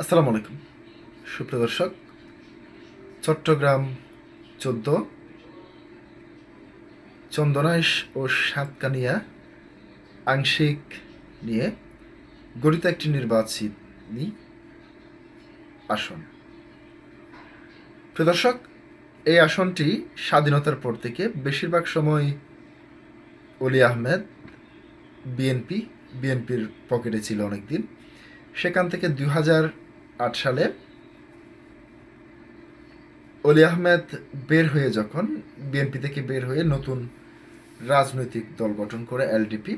আসসালামু আলাইকুম সুপ্রিয় দর্শক। চট্টগ্রাম ১৪ চন্দনাইশ ও সাতকানিয়া আংশিক নিয়ে গঠিত একটি নির্বাচনী আসন। প্রিয় দর্শক, এই আসনটি স্বাধীনতার পর থেকে বেশিরভাগ সময় অলি আহমেদ বিএনপির পকেটে ছিল অনেকদিন। সেখান থেকে ২০০৮ সালে অলি আহমেদ যখন বিএনপি থেকে বের হয়ে নতুন রাজনৈতিক দল গঠন করে এলডিপি,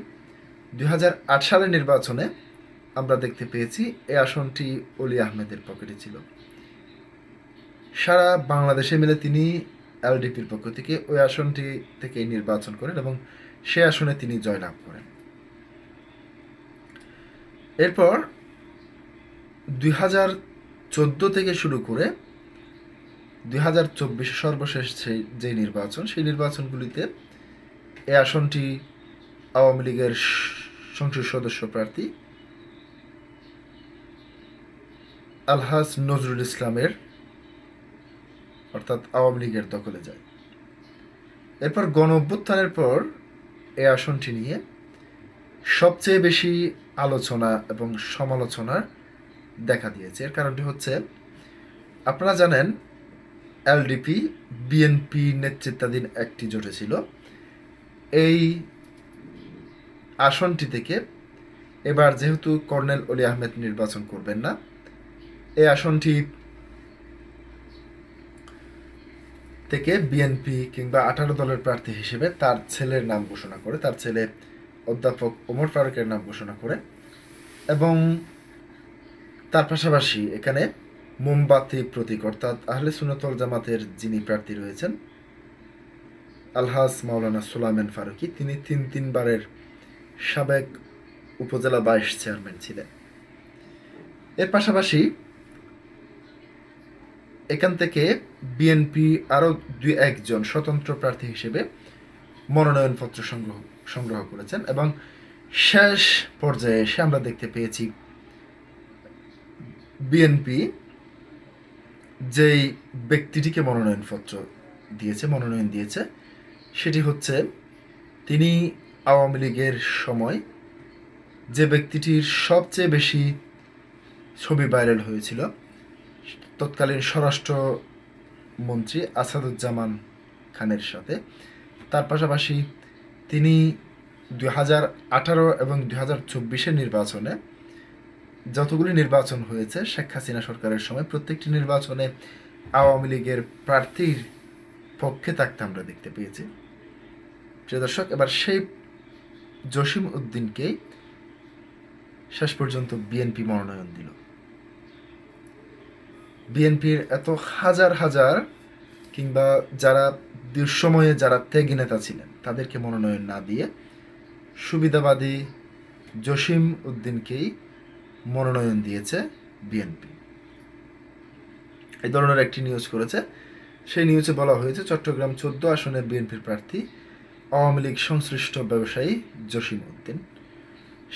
২০০৮ সালের নির্বাচনে আমরা দেখতে পেয়েছি এই আসনটি অলি আহমেদের পকেটে ছিল। সারা বাংলাদেশে মিলে তিনি এলডিপির পক্ষ থেকে ওই আসনটি থেকে নির্বাচন করেন এবং সে আসনে তিনি জয়লাভ করেন। এরপর ২০১৪ থেকে শুরু করে ২০২৪ সর্বশেষ যে নির্বাচন, সেই নির্বাচনগুলিতে এই আসনটি আওয়ামী লীগের সংসদ সদস্য প্রার্থী আলহাজ নজরুল ইসলামের অর্থাৎ আওয়ামী লীগের দখলে যায়। এরপর গণ অভ্যুত্থানের পর এই আসনটি নিয়ে সবচেয়ে বেশি আলোচনা এবং সমালোচনা দেখা দিয়েছে। এর কারণটি হচ্ছে, আপনারা জানেন এলডিপি বিএনপি নেতৃত্বাধীন একটি জোটে ছিল। এই আসনটি থেকে এবার যেহেতু কর্নেল অলি আহমেদ নির্বাচন করবেন না, এই আসনটি থেকে বিএনপি কিংবা ১৮ দলের প্রার্থী হিসেবে তার ছেলের নাম ঘোষণা করে, তার ছেলে অধ্যাপক ওমর ফারুকের নাম ঘোষণা করে এবং তার পাশাপাশি এখানে মোমবাতি প্রতীক অর্থাৎ আহলে সুন্নাত ওয়াল জামাতের যিনি প্রার্থী রয়েছেন আলহাজ মাওলানা সুলাইমান ফারুকী, তিনি তিনবারের সাবেক উপজেলা ভাইস চেয়ারম্যান ছিলেন। এর পাশাপাশি এখান থেকে বিএনপি আরও ২-১ জন স্বতন্ত্র প্রার্থী হিসেবে মনোনয়নপত্র সংগ্রহ করেছেন এবং শেষ পর্যায়ে এসে আমরা দেখতে পেয়েছি বিএনপি যেই ব্যক্তিটিকে মনোনয়ন দিয়েছে সেটি হচ্ছে, তিনি আওয়ামী লীগের সময় যে ব্যক্তিটির সবচেয়ে বেশি ছবি ভাইরাল হয়েছিল, তৎকালীন স্বরাষ্ট্রমন্ত্রী আসাদুজ্জামান খানের সাথে। তার পাশাপাশি তিনি ২০১৮ এবং ২০২৪ নির্বাচনে যতগুলি নির্বাচন হয়েছে শেখ হাসিনা সরকারের সময়, প্রত্যেকটি নির্বাচনে আওয়ামী লীগের প্রার্থীর পক্ষে থাকতে আমরা দেখতে পেয়েছি। প্রিয় দর্শক, এবার সেই জসিম উদ্দিনকেই শেষ পর্যন্ত বিএনপি মনোনয়ন দিল। বিএনপির এত হাজার হাজার কিংবা যারা দুঃসময়ে যারা ত্যাগী নেতা ছিলেন তাদেরকে মনোনয়ন না দিয়ে সুবিধাবাদী জসিম উদ্দিনকেই মনোনয়ন দিয়েছে বিএনপি। এই ধরনের একটি নিউজ করেছে। সেই নিউজে বলা হয়েছে চট্টগ্রাম ১৪ আসনে বিএনপির প্রার্থী আওয়ামী লীগ সংশ্লিষ্ট ব্যবসায়ী জসিম উদ্দিন।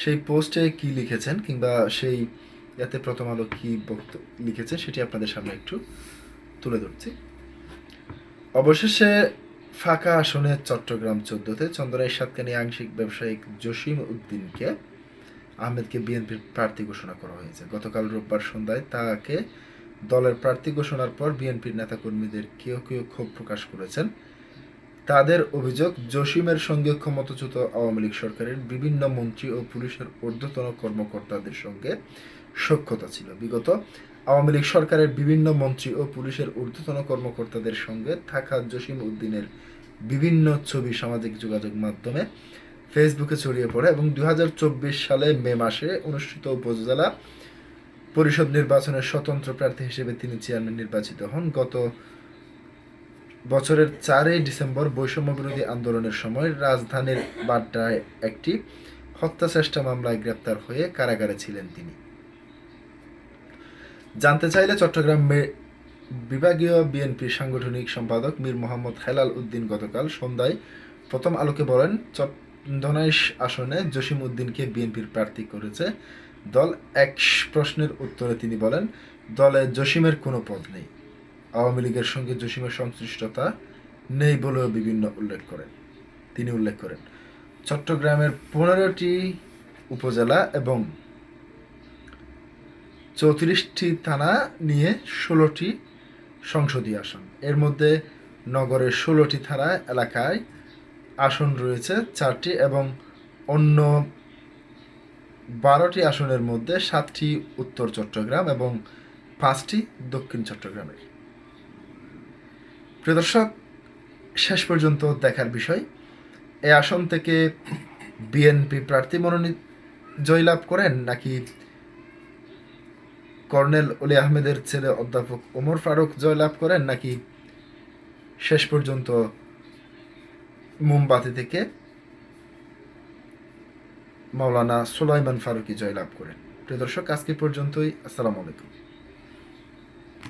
সেই পোস্টে কি লিখেছেন কিংবা সেই এতে প্রথম আলো কি লিখেছে সেটি আপনাদের সামনে একটু তুলে ধরছি। অবশেষে ফাঁকা আসনে চট্টগ্রাম ১৪-তে চন্দনাইশ সাতকানিয়া আংশিক ব্যবসায়িক জসিম উদ্দিনকে আহমেদকে বিএনপির প্রার্থী ঘোষণা করা হয়েছে। গতকাল রোববার সন্ধ্যায় তাকে দলের প্রার্থী ঘোষণার পর বিএনপির নেতাকর্মীদের কেউ কেউ ক্ষোভ প্রকাশ করেছেন। তাদের অভিযোগ, জসিমের সঙ্গে ক্ষমতাচ্যুত আওয়ামী লীগ সরকারের বিভিন্ন মন্ত্রী ও পুলিশের ঊর্ধ্বতন কর্মকর্তাদের সঙ্গে সখ্যতা ছিল। বিগত আওয়ামী লীগ সরকারের বিভিন্ন মন্ত্রী ও পুলিশের ঊর্ধ্বতন কর্মকর্তাদের সঙ্গে থাকা জসিম উদ্দিনের বিভিন্ন ছবি সামাজিক যোগাযোগ মাধ্যমে ফেসবুকে ছড়িয়ে পড়ে এবং ২০২৪ সালে মে মাসে অনুষ্ঠিত উপজেলা পরিষদ নির্বাচনের স্বতন্ত্র প্রার্থী হিসেবে তিনি চেয়ারম্যান নির্বাচিত হন। গত বছরের ৪ ডিসেম্বর বৈষম্য বিরোধী আন্দোলনের সময় রাজধানীর বাড্ডায় একটি হত্যা চেষ্টা মামলায় গ্রেপ্তার হয়ে কারাগারে ছিলেন তিনি। জানতে চাইলে চট্টগ্রাম বিভাগীয় বিএনপির সাংগঠনিক সম্পাদক মীর মোহাম্মদ হেলাল উদ্দিন গতকাল সন্ধ্যায় প্রথম আলোকে বলেন, চন্দনাইশ আসনে জসিম উদ্দিনকে বিএনপির প্রার্থী করেছে দল। এক প্রশ্নের উত্তরে তিনি বলেন, দলে জসিমের কোনো পদ নেই। আওয়ামী লীগের সঙ্গে জসিমের সংশ্লিষ্টতা নেই বলেও তিনি উল্লেখ করেন। চট্টগ্রামের 15টি উপজেলা এবং 34টি থানা নিয়ে 16টি সংসদীয় আসন। এর মধ্যে নগরের 16টি থানা এলাকায় আসন রয়েছে 4টি এবং অন্য 12টি আসনের মধ্যে 7টি উত্তর চট্টগ্রাম এবং 5টি দক্ষিণ চট্টগ্রামের। প্রিয় দর্শক, শেষ পর্যন্ত দেখার বিষয়, এই আসন থেকে বিএনপি প্রার্থী মনোনীত জয়লাভ করেন নাকি কর্নেল অলি আহমেদের ছেলে অধ্যাপক ওমর ফারুক জয়লাভ করেন, নাকি শেষ পর্যন্ত মোমবাতি থেকে মাওলানা সুলাইমান ফারুকী জয়লাভ করেন। প্রিয় দর্শক, আজকে পর্যন্তই। আসসালামু আলাইকুম।